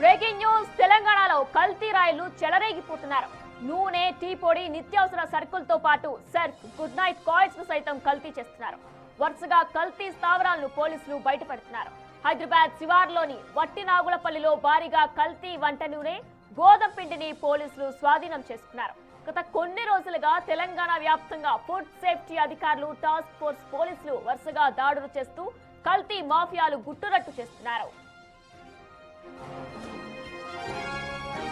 Breaking news తెలంగాణలో కల్తీ రాయిలు చెలరేగిపోతున్నారు. నూనె, టీ పొడి, నిత్యావసర సరుకులతో పాటు సర్ఫ్, గుడ్ నైట్ కాయిల్స్ ను సైతం కల్తీ చేస్తున్నారు. వరుసగా కల్తీ స్థావరాలను పోలీసులు బయటపెడుతున్నారు. హైదరాబాద్ శివార్లోని వట్టినాగులపల్లిలో భారీగా కల్తీ వంట నూనె, గోధుమ పిండిని పోలీసులు స్వాధీనం చేసుకున్నారు. గత కొన్ని రోజులుగా తెలంగాణ వ్యాప్తంగా ఫుడ్ సేఫ్టీ అధికారులు, టాస్క్ ఫోర్స్ పోలీసులు వరుసగా దాడులు చేస్తూ కల్తీ మాఫియాలు గుట్టురట్టు చేస్తున్నారు.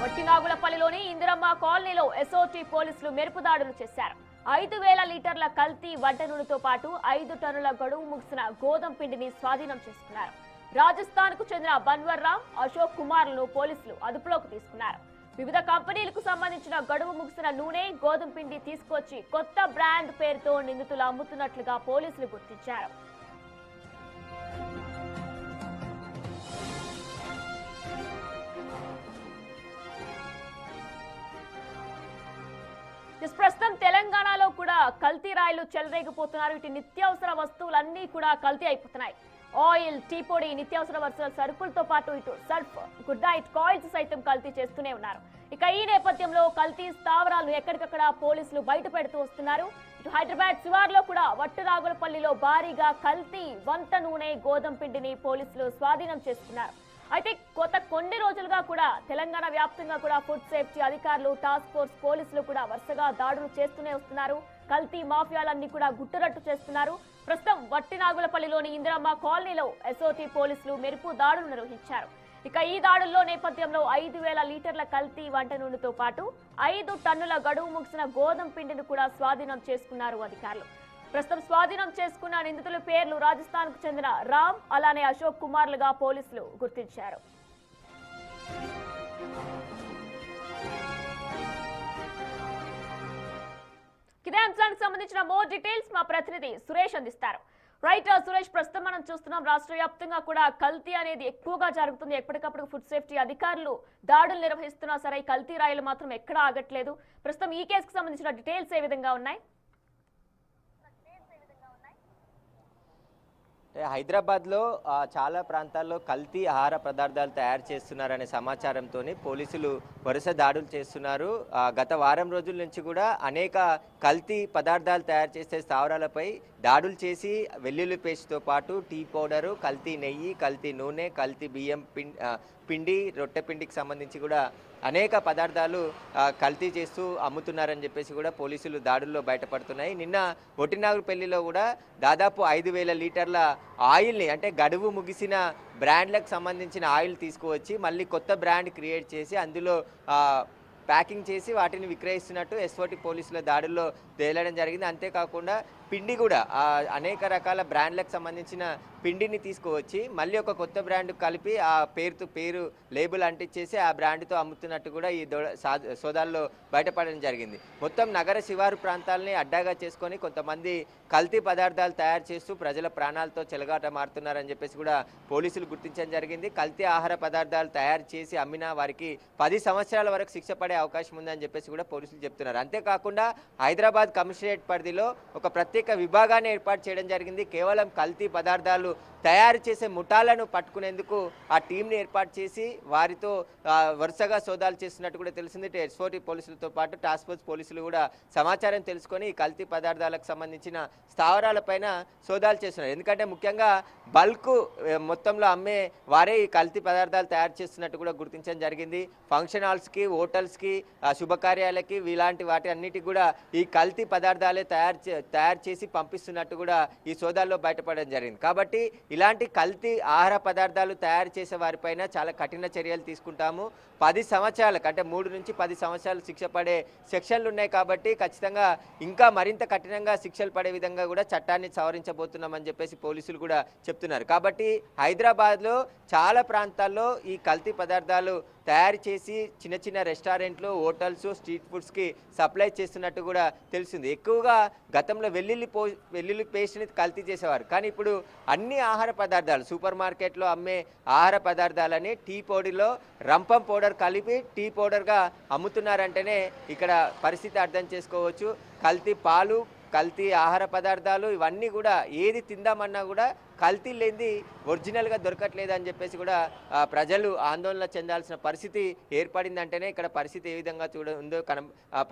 వట్టినాగులపల్లిలోని ఇందిరమ్మ కాలనీలో ఎస్ఓటీ పోలీసులు మెరుపు దాడులు చేశారు. 5,000 లీటర్ల కల్తీ వంట నూనెతో పాటు 5 టన్నుల గడువు ముగిసిన గోధుమ పిండిని స్వాధీనం చేసుకున్నారు. రాజస్థాన్ కు చెందిన బన్వర్ రామ్, అశోక్ కుమార్లను పోలీసులు అదుపులోకి తీసుకున్నారు. వివిధ కంపెనీలకు సంబంధించిన గడువు ముగిసిన నూనె, గోధుమ పిండి తీసుకొచ్చి కొత్త బ్రాండ్ పేరుతో నిందితులు అమ్ముతున్నట్లుగా పోలీసులు గుర్తించారు. ప్రస్తుతం తెలంగాణలో కూడా కల్తీ రాయిలు చెలరేగిపోతున్నారు. ఇటు నిత్యావసర వస్తువులన్నీ కూడా కల్తీ అయిపోతున్నాయి. ఆయిల్, టీ పొడి, నిత్యావసర సరుకులతో పాటు ఇటు సర్ఫ్, గుడ్ నైట్ కాయిల్స్ సైతం కల్తీ చేస్తూనే ఉన్నారు. ఇక ఈ నేపథ్యంలో కల్తీ స్థావరాలను ఎక్కడికక్కడ పోలీసులు బయట పెడుతూ వస్తున్నారు. ఇటు హైదరాబాద్ శివార్లో కూడా వట్టినాగులపల్లిలో భారీగా కల్తీ వంట నూనె, గోధుమ పిండిని పోలీసులు స్వాధీనం చేసుకున్నారు. అయితే గత కొన్ని రోజులుగా కూడా తెలంగాణ వ్యాప్తంగా కూడా ఫుడ్ సేఫ్టీ అధికారులు, టాస్క్ ఫోర్స్ పోలీసులు కూడా వరుసగా దాడులు చేస్తూనే వస్తున్నారు. కల్తీ మాఫియాలన్నీ కూడా గుట్టురట్టు చేస్తున్నారు. ప్రస్తుతం వట్టినాగులపల్లిలోని ఇందిరమ్మ కాలనీలో ఎస్ఓటీ పోలీసులు మెరుపు దాడులు నిర్వహించారు. ఇక ఈ దాడుల్లో నేపథ్యంలో 5,000 లీటర్ల కల్తీ వంట నూనెతో పాటు 5 టన్నుల గడువు ముగిసిన గోధుమ పిండిని కూడా స్వాధీనం చేసుకున్నారు అధికారులు. ప్రస్తుతం స్వాధీనం చేసుకున్న నిందితుల పేర్లు రాజస్థాన్ కు చెందిన రామ్, అలానే అశోక్ కుమార్లుగా పోలీసులు గుర్తించారు. ఇదే అంశానికి సంబంధించిన మోర్ డీటెయిల్స్ మా ప్రతినిధి సురేష్ అందిస్తారు. రైట్ సురేష్, ప్రస్తుతం మనం చూస్తున్నాం రాష్ట్ర వ్యాప్తంగా కూడా కల్తీ అనేది ఎక్కువగా జరుగుతుంది. ఎప్పటికప్పుడు ఫుడ్ సేఫ్టీ అధికారులు దాడులు నిర్వహిస్తున్నా సరే కల్తీ రాయిలు మాత్రం ఎక్కడా ఆగట్లేదు. ప్రస్తుతం ఈ కేసుకు సంబంధించిన డీటెయిల్స్ ఏ విధంగా ఉన్నాయి? హైదరాబాద్లో చాలా ప్రాంతాల్లో కల్తీ ఆహార పదార్థాలు తయారు చేస్తున్నారనే సమాచారంతో పోలీసులు వరుస దాడులు చేస్తున్నారు. గత వారం రోజుల నుంచి కూడా అనేక కల్తీ పదార్థాలు తయారు చేసే స్థావరాలపై దాడులు చేసి వెల్లుల్లి పేస్ట్తో పాటు టీ పౌడరు, కల్తీ నెయ్యి, కల్తీ నూనె, కల్తీ బియ్యం పిండి, రొట్టె పిండికి సంబంధించి కూడా అనేక పదార్థాలు కల్తీ చేస్తూ అమ్ముతున్నారని చెప్పేసి కూడా పోలీసులు దాడుల్లో బయటపడుతున్నాయి. నిన్న వట్టినాగులపల్లిలో కూడా దాదాపు 5,000 లీటర్ల ఆయిల్ని, అంటే గడువు ముగిసిన బ్రాండ్లకు సంబంధించిన ఆయిల్ తీసుకువచ్చి మళ్ళీ కొత్త బ్రాండ్ క్రియేట్ చేసి అందులో ప్యాకింగ్ చేసి వాటిని విక్రయిస్తున్నట్టు ఎస్ఓటీ పోలీసుల దాడుల్లో తేలడం జరిగింది. అంతేకాకుండా పిండి కూడా అనేక రకాల బ్రాండ్లకు సంబంధించిన పిండిని తీసుకువచ్చి మళ్ళీ ఒక కొత్త బ్రాండ్ కలిపి ఆ పేరు లేబుల్ అంటించేసి ఆ బ్రాండ్తో అమ్ముతున్నట్టు కూడా ఈ సోదాల్లో బయటపడడం జరిగింది. మొత్తం నగర శివారు ప్రాంతాలని అడ్డాగా చేసుకొని కొంతమంది కల్తీ పదార్థాలు తయారు చేస్తూ ప్రజల ప్రాణాలతో చెలగాట మారుతున్నారని చెప్పేసి కూడా పోలీసులు గుర్తించడం జరిగింది. కల్తీ ఆహార పదార్థాలు తయారు చేసి అమ్మిన వారికి 10 సంవత్సరాల వరకు శిక్ష పడే అవకాశం ఉందని చెప్పేసి కూడా పోలీసులు చెప్తున్నారు. అంతేకాకుండా హైదరాబాద్ కమిషనరేట్ పరిధిలో ఒక ప్రత్యేక విభాగాన్ని ఏర్పాటు చేయడం జరిగింది. కేవలం కల్తీ పదార్థాలు తయారు చేసే ముఠాలను పట్టుకునేందుకు ఆ టీంని ఏర్పాటు చేసి వారితో వరుసగా సోదాలు చేస్తున్నట్టు కూడా తెలిసింది. ఎస్ఓటీ పోలీసులతో పాటు టాస్క్ ఫోర్స్ పోలీసులు కూడా సమాచారం తెలుసుకొని ఈ కల్తీ పదార్థాలకు సంబంధించిన స్థావరాలపైన సోదాలు చేస్తున్నారు. ఎందుకంటే ముఖ్యంగా బల్క్ మొత్తంలో అమ్మే వారే ఈ కల్తీ పదార్థాలు తయారు చేస్తున్నట్టు కూడా గుర్తించడం జరిగింది. ఫంక్షన్ హాల్స్కి, హోటల్స్కి, శుభకార్యాలకి ఇలాంటి వాటి అన్నిటికి కూడా ఈ కల్తీ పదార్థాలే తయారు చేసి పంపిస్తున్నట్టు కూడా ఈ సోదాల్లో బయటపడడం జరిగింది. కాబట్టి ఇలాంటి కల్తీ ఆహార పదార్థాలు తయారు చేసే వారిపైన చాలా కఠిన చర్యలు తీసుకుంటాము. 10 సంవత్సరాలకు, అంటే 3 నుంచి 10 సంవత్సరాలు శిక్ష పడే సెక్షన్లు ఉన్నాయి. కాబట్టి ఖచ్చితంగా ఇంకా మరింత కఠినంగా శిక్షలు పడే విధంగా కూడా చట్టాన్ని సవరించబోతున్నామని చెప్పేసి పోలీసులు కూడా చెప్తున్నారు. కాబట్టి హైదరాబాద్లో చాలా ప్రాంతాల్లో ఈ కల్తీ పదార్థాలు తయారు చేసి చిన్న చిన్న రెస్టారెంట్లు, హోటల్స్, స్ట్రీట్ ఫుడ్స్కి సప్లై చేస్తున్నట్టు కూడా తెలిసింది. ఎక్కువగా గతంలో వెల్లుల్లి పేస్ట్ని కల్తీ చేసేవారు. కానీ ఇప్పుడు అన్ని ఆహార పదార్థాలు, సూపర్ మార్కెట్లో అమ్మే ఆహార పదార్థాలని టీ పొడిలో రంపం పౌడర్ కలిపి టీ పౌడర్గా అమ్ముతున్నారంటేనే ఇక్కడ పరిస్థితి అర్థం చేసుకోవచ్చు. కల్తీ పాలు, కల్తీ ఆహార పదార్థాలు ఇవన్నీ కూడా ఏది తిందామన్నా కూడా కల్తీ లేనిది ఒరిజినల్గా దొరకట్లేదు అని చెప్పేసి కూడా ప్రజలు ఆందోళన చెందాల్సిన పరిస్థితి ఏర్పడిందంటేనే ఇక్కడ పరిస్థితి ఏ విధంగా ఉందో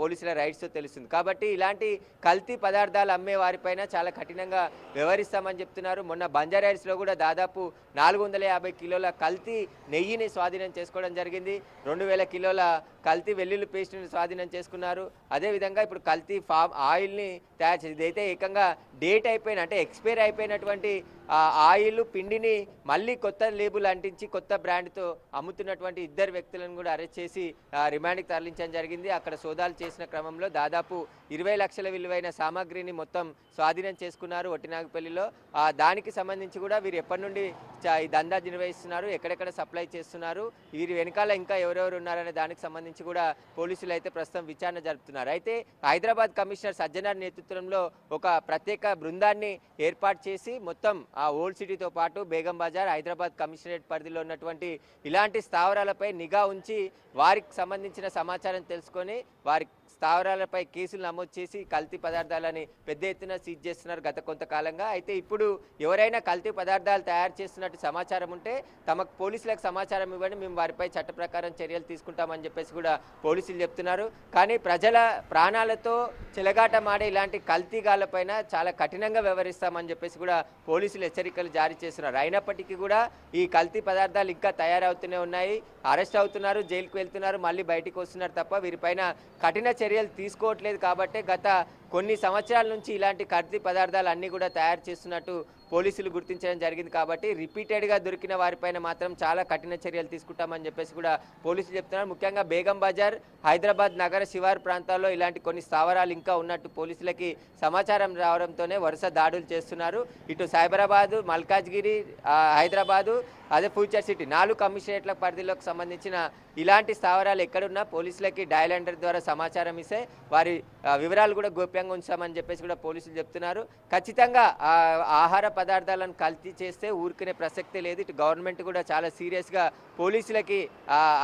పోలీసుల రైట్స్తో తెలుస్తుంది. కాబట్టి ఇలాంటి కల్తీ పదార్థాలు అమ్మే వారిపైన చాలా కఠినంగా వ్యవహరిస్తామని చెప్తున్నారు. మొన్న బంజారాహిల్స్లో కూడా దాదాపు 450 కిలోల కల్తీ నెయ్యిని స్వాధీనం చేసుకోవడం జరిగింది. 2000 కిలోల కల్తీ వెల్లుల్లి పేస్ట్ని స్వాధీనం చేసుకున్నారు. అదేవిధంగా ఇప్పుడు కల్తీ ఫామ్ ఆయిల్ని తయారు చేసి ఇదైతే ఏకంగా డేట్ అయిపోయిన అంటే ఎక్స్పైర్ అయిపోయినటువంటి ఆయిల్ పిండిని మళ్ళీ కొత్త లేబుల్ అంటించి కొత్త బ్రాండ్తో అమ్ముతున్నటువంటి 2 వ్యక్తులను కూడా అరెస్ట్ చేసి రిమాండ్కి తరలించడం జరిగింది. అక్కడ సోదాలు చేసిన క్రమంలో దాదాపు 20 లక్షల విలువైన సామాగ్రిని మొత్తం స్వాధీనం చేసుకున్నారు ఒట్టినాగపల్లిలో. దానికి సంబంధించి కూడా వీరు ఎప్పటి నుండి ఈ దందా నిర్వహిస్తున్నారు, ఎక్కడెక్కడ సప్లై చేస్తున్నారు, వీరి వెనకాల ఇంకా ఎవరెవరు ఉన్నారనే దానికి సంబంధించి కూడా పోలీసులు అయితే ప్రస్తుతం విచారణ జరుపుతున్నారు. అయితే హైదరాబాద్ కమిషనర్ సజ్జనార్ నేతృత్వంలో ఒక ప్రత్యేక బృందాన్ని ఏర్పాటు చేసి మొత్తం ఆ ఓల్డ్ సిటీతో పాటు బేగం బజార్ హైదరాబాద్ కమిషనరేట్ పరిధిలో ఉన్నటువంటి ఇలాంటి స్థావరాలపై నిఘా ఉంచి వారికి సంబంధించిన సమాచారం తెలుసుకొని వారి స్థావరాలపై కేసులు నమోదు చేసి కల్తీ పదార్థాలని పెద్ద ఎత్తున సీజ్ చేస్తున్నారు గత కొంతకాలంగా. అయితే ఇప్పుడు ఎవరైనా కల్తీ పదార్థాలు తయారు చేస్తున్నట్టు సమాచారం ఉంటే తమకు పోలీసులకు సమాచారం ఇవ్వండి, మేము వారిపై చట్ట ప్రకారం చర్యలు తీసుకుంటామని చెప్పేసి కూడా పోలీసులు చెప్తున్నారు. కానీ ప్రజల ప్రాణాలతో చెలగాటమాడే ఇలాంటి కల్తీగాలపైన చాలా కఠినంగా వ్యవహరిస్తామని చెప్పేసి కూడా పోలీసులు హెచ్చరికలు జారీ చేస్తున్నారు. అయినప్పటికీ కూడా ఈ కల్తీ పదార్థాలు ఇంకా తయారవుతూనే ఉన్నాయి, అరెస్ట్ అవుతున్నారు, జైలుకు వెళ్తున్నారు, మళ్ళీ బయటికి వస్తున్నారు తప్ప వీరిపైన కఠిన చర్యలు తీసుకోవట్లేదు. కాబట్టి గత కొన్ని సంవత్సరాల నుంచి ఇలాంటి కల్తీ పదార్థాలు అన్నీ కూడా తయారు చేస్తున్నట్టు పోలీసులు గుర్తించడం జరిగింది. కాబట్టి రిపీటెడ్గా దొరికిన వారిపైన మాత్రం చాలా కఠిన చర్యలు తీసుకుంటామని చెప్పేసి కూడా పోలీసులు చెప్తున్నారు. ముఖ్యంగా బేగం బజార్ హైదరాబాద్ నగర శివారు ప్రాంతాల్లో ఇలాంటి కొన్ని స్థావరాలు ఇంకా ఉన్నట్టు పోలీసులకి సమాచారం రావడంతోనే వరుస దాడులు చేస్తున్నారు. ఇటు సైబరాబాదు, మల్కాజ్గిరి, హైదరాబాదు, అదే ఫ్యూచర్ సిటీ 4 కమిషనరేట్ల పరిధిలోకి సంబంధించిన ఇలాంటి స్థావరాలు ఎక్కడున్నా పోలీసులకి డయల్ హండ్రెడ్ ద్వారా సమాచారం ఇస్తే వారి వివరాలు కూడా గోప్యంగా ఉంచామని చెప్పేసి కూడా పోలీసులు చెప్తున్నారు. ఖచ్చితంగా ఆహార పదార్థాలను కల్తీ చేస్తే ఊరుకునే ప్రసక్తే లేదు. ఇటు గవర్నమెంట్ కూడా చాలా సీరియస్గా పోలీసులకి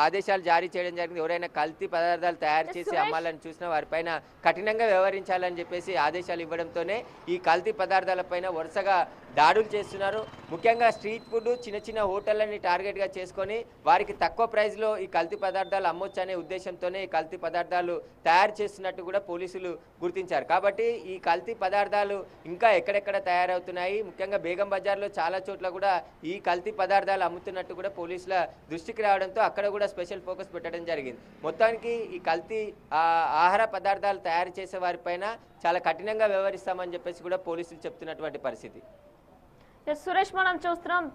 ఆదేశాలు జారీ చేయడం జరిగింది. ఎవరైనా కల్తీ పదార్థాలు తయారు చేసి అమ్మాలని చూసినా వారిపైన కఠినంగా వ్యవహరించాలని చెప్పేసి ఆదేశాలు ఇవ్వడంతోనే ఈ కల్తీ పదార్థాలపైన వరుసగా దాడులు చేస్తున్నారు. ముఖ్యంగా స్ట్రీట్ ఫుడ్ చిన్న చిన్న హోటళ్ళని టార్గెట్గా చేసుకొని వారికి తక్కువ ప్రైస్లో ఈ కల్తీ పదార్థాలు అమ్మొచ్చు అనే ఉద్దేశంతోనే ఈ కల్తీ పదార్థాలు తయారు చేస్తున్నట్టు కూడా పోలీసులు గుర్తించారు. కాబట్టి ఈ కల్తీ పదార్థాలు ఇంకా ఎక్కడెక్కడ తయారవుతున్నాయి, ముఖ్యంగా బేగం బజార్లో చాలా చోట్ల కూడా ఈ కల్తీ పదార్థాలు అమ్ముతున్నట్టు కూడా పోలీసుల దృష్టికి రావడంతో అక్కడ కూడా స్పెషల్ ఫోకస్ పెట్టడం జరిగింది. మొత్తానికి ఈ కల్తీ ఆహార పదార్థాలు తయారు చేసే వారిపైన చాలా కఠినంగా వ్యవహరిస్తామని చెప్పేసి కూడా పోలీసులు చెప్తున్నటువంటి పరిస్థితి. సురేష్, మనం చూస్తున్నాం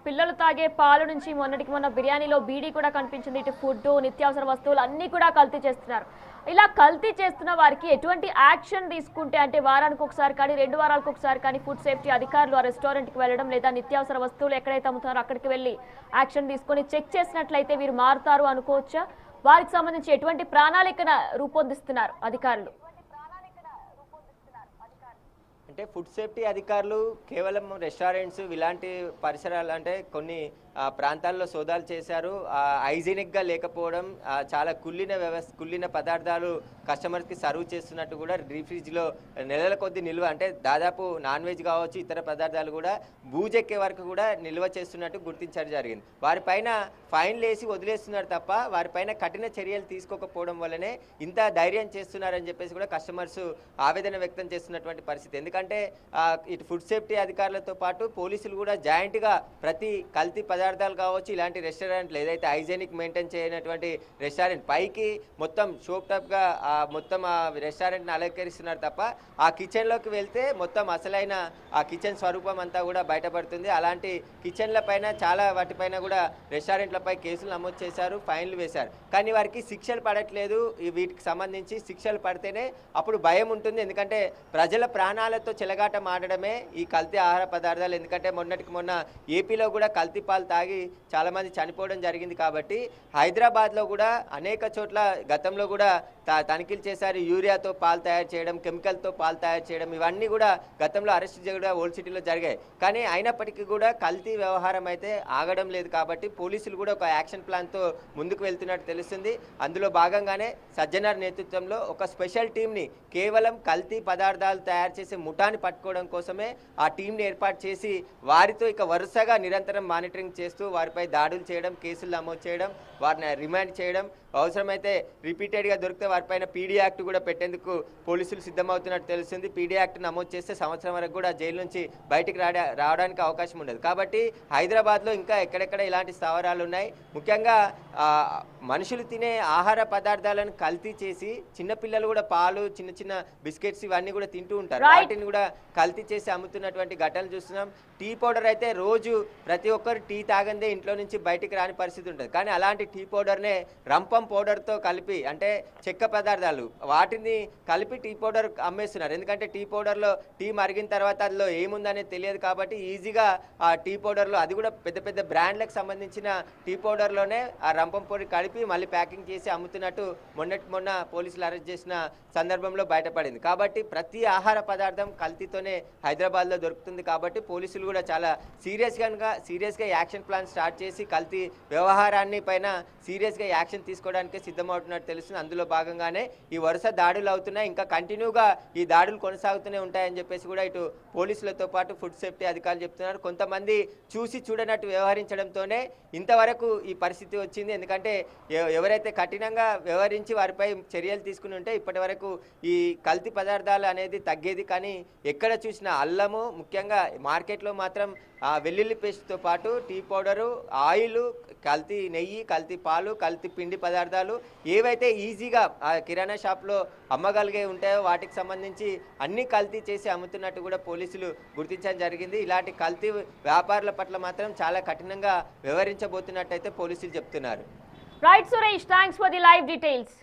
పిల్లలు తాగే పాలు నుంచి మొన్నటికి మొన్న బిర్యానీలో బీడీ కూడా కనిపించింది. ఇటు ఫుడ్, నిత్యావసర వస్తువులు అన్నీ కూడా కల్తీ చేస్తున్నారు. ఇలా కల్తీ చేస్తున్న వారికి ఎటువంటి యాక్షన్ తీసుకుంటే, అంటే వారానికి ఒకసారి కానీ 2 వారాలకు ఒకసారి కానీ ఫుడ్ సేఫ్టీ అధికారులు ఆ రెస్టారెంట్కి వెళ్ళడం లేదా నిత్యావసర వస్తువులు ఎక్కడైతే అమ్ముతారో అక్కడికి వెళ్ళి యాక్షన్ తీసుకొని చెక్ చేసినట్లయితే వీరు మారుతారు అనుకోవచ్చా? వారికి సంబంధించి ఎటువంటి ప్రణాళికను రూపొందిస్తున్నారు అధికారులు? అంటే ఫుడ్ సేఫ్టీ అధికారులు కేవలం రెస్టారెంట్స్ ఇలాంటి పరిసరాలు అంటే కొన్ని ప్రాంతాల్లో సోదాలు చేశారు. హైజీనిక్గా లేకపోవడం, చాలా కుళ్ళిన పదార్థాలు కస్టమర్స్కి సర్వ్ చేస్తున్నట్టు కూడా రీఫ్రిజ్లో నెలల కొద్ది నిల్వ, అంటే దాదాపు నాన్ వెజ్ కావచ్చు ఇతర పదార్థాలు కూడా బూజెక్కే వరకు కూడా నిల్వ చేస్తున్నట్టు గుర్తించడం జరిగింది. వారిపైన ఫైన్లు వేసి వదిలేస్తున్నారు తప్ప వారిపైన కఠిన చర్యలు తీసుకోకపోవడం వల్లనే ఇంత ధైర్యం చేస్తున్నారని చెప్పేసి కూడా కస్టమర్స్ ఆవేదన వ్యక్తం చేస్తున్నటువంటి పరిస్థితి. ఎందుకంటే ఇటు ఫుడ్ సేఫ్టీ అధికారులతో పాటు పోలీసులు కూడా జాయింట్గా ప్రతి కల్తీ పదార్థాలు కావచ్చు ఇలాంటి రెస్టారెంట్లు ఏదైతే హైజీనిక్ మెయింటైన్ చేయనటువంటి రెస్టారెంట్ పైకి మొత్తం షోప్ టాప్గా మొత్తం ఆ రెస్టారెంట్ని అలంకరిస్తున్నారు తప్ప ఆ కిచెన్లోకి వెళ్తే మొత్తం అసలైన ఆ కిచెన్ స్వరూపం అంతా కూడా బయటపడుతుంది. అలాంటి కిచెన్ల పైన చాలా వాటిపైన కూడా రెస్టారెంట్లపై కేసులు నమోదు చేశారు, ఫైన్లు వేశారు. కానీ వారికి శిక్షలు పడట్లేదు. వీటికి సంబంధించి శిక్షలు పడితేనే అప్పుడు భయం ఉంటుంది. ఎందుకంటే ప్రజల ప్రాణాలతో చెలగాటం ఆడడమే ఈ కల్తీ ఆహార పదార్థాలు. ఎందుకంటే మొన్నటికి మొన్న ఏపీలో కూడా కల్తీ పాలు తాగి చాలామంది చనిపోవడం జరిగింది. కాబట్టి హైదరాబాద్లో కూడా అనేక చోట్ల గతంలో కూడా తనిఖీలు చేశారు. యూరియాతో పాలు తయారు చేయడం, కెమికల్తో పాలు తయారు చేయడం, ఇవన్నీ కూడా గతంలో అరెస్ట్ కూడా ఓల్డ్ సిటీలో జరిగాయి. కానీ అయినప్పటికీ కూడా కల్తీ వ్యవహారం అయితే ఆగడం లేదు. కాబట్టి పోలీసులు కూడా ఒక యాక్షన్ ప్లాన్తో ముందుకు వెళ్తున్నట్టు తెలుస్తుంది. అందులో భాగంగానే సజ్జనార్ నేతృత్వంలో ఒక స్పెషల్ టీంని కేవలం కల్తీ పదార్థాలు తయారు చేసే ముఠాని పట్టుకోవడం కోసమే ఆ టీంని ఏర్పాటు చేసి వారితో ఇక వరుసగా నిరంతరం మానిటరింగ్ చేస్తూ వారిపై దాడులు చేయడం, కేసులు నమోదు చేయడం, వారిని రిమాండ్ చేయడం, అవసరమైతే రిపీటెడ్గా దొరికితే వారిపైన పీడీ యాక్ట్ కూడా పెట్టేందుకు పోలీసులు సిద్ధమవుతున్నట్టు తెలుస్తుంది. పీడీ యాక్ట్ నమోదు చేస్తే సంవత్సరం వరకు కూడా జైలు నుంచి బయటికి రావడానికి అవకాశం ఉండదు. కాబట్టి హైదరాబాద్లో ఇంకా ఎక్కడెక్కడ ఇలాంటి స్థావరాలు ఉన్నాయి. ముఖ్యంగా మనుషులు తినే ఆహార పదార్థాలను కల్తీ చేసి చిన్నపిల్లలు కూడా పాలు, చిన్న చిన్న బిస్కెట్స్ ఇవన్నీ కూడా తింటూ ఉంటారు. వాటిని కూడా కల్తీ చేసి అమ్ముతున్నటువంటి ఘటనలు చూస్తున్నాం. టీ పౌడర్ అయితే రోజు ప్రతి ఒక్కరు టీ తాగందే ఇంట్లో నుంచి బయటికి రాని పరిస్థితి ఉంటుంది. కానీ అలాంటి టీ పౌడర్నే రంపం పౌడర్తో కలిపి, అంటే చెక్క పదార్థాలు వాటిని కలిపి టీ పౌడర్ అమ్మేస్తున్నారు. ఎందుకంటే టీ పౌడర్లో టీ మరిగిన తర్వాత అందులో ఏముందనేది తెలియదు. కాబట్టి ఈజీగా ఆ టీ పౌడర్లో, అది కూడా పెద్ద పెద్ద బ్రాండ్లకు సంబంధించిన టీ పౌడర్లోనే ఆ రంపం పొడి కలిపి మళ్ళీ ప్యాకింగ్ చేసి అమ్ముతున్నట్టు మొన్న పోలీసులు అరెస్ట్ చేసిన సందర్భంలో బయటపడింది. కాబట్టి ప్రతి ఆహార పదార్థం కల్తీతోనే హైదరాబాద్లో దొరుకుతుంది. కాబట్టి పోలీసులు కూడా చాలా సీరియస్గా యాక్షన్ ప్లాన్ స్టార్ట్ చేసి కల్తీ వ్యవహారాన్ని పైన సీరియస్గా యాక్షన్ తీసుకోవడానికి సిద్ధమవుతున్నట్టు తెలుస్తుంది. అందులో భాగంగానే ఈ వరుస దాడులు అవుతున్నాయి. ఇంకా కంటిన్యూగా ఈ దాడులు కొనసాగుతూనే ఉంటాయని చెప్పేసి కూడా ఇటు పోలీసులతో పాటు ఫుడ్ సేఫ్టీ అధికారులు చెప్తున్నారు. కొంతమంది చూసి చూడనట్టు వ్యవహరించడంతోనే ఇంతవరకు ఈ పరిస్థితి వచ్చింది. ఎందుకంటే ఎవరైతే కఠినంగా వ్యవహరించి వారిపై చర్యలు తీసుకుని ఉంటే ఇప్పటి వరకు ఈ కల్తీ పదార్థాలు అనేది తగ్గేది. కానీ ఎక్కడ చూసినా అల్లము, ముఖ్యంగా మార్కెట్లో మాత్రం వెల్లుల్లి పేస్ట్తో పాటు టీ పౌడరు, ఆయిల్, కల్తీ నెయ్యి, కల్తీ పాలు, కల్తీ పిండి పదార్థాలు ఏవైతే ఈజీగా ఆ కిరాణా షాప్లో అమ్మగలిగే ఉంటాయో వాటికి సంబంధించి అన్ని కల్తీ చేసి అమ్ముతున్నట్టు కూడా పోలీసులు గుర్తించడం జరిగింది. ఇలాంటి కల్తీ వ్యాపారుల పట్ల మాత్రం చాలా కఠినంగా వ్యవహరించబోతున్నట్టయితే పోలీసులు చెప్తున్నారు. Right Suresh, thanks for the live details.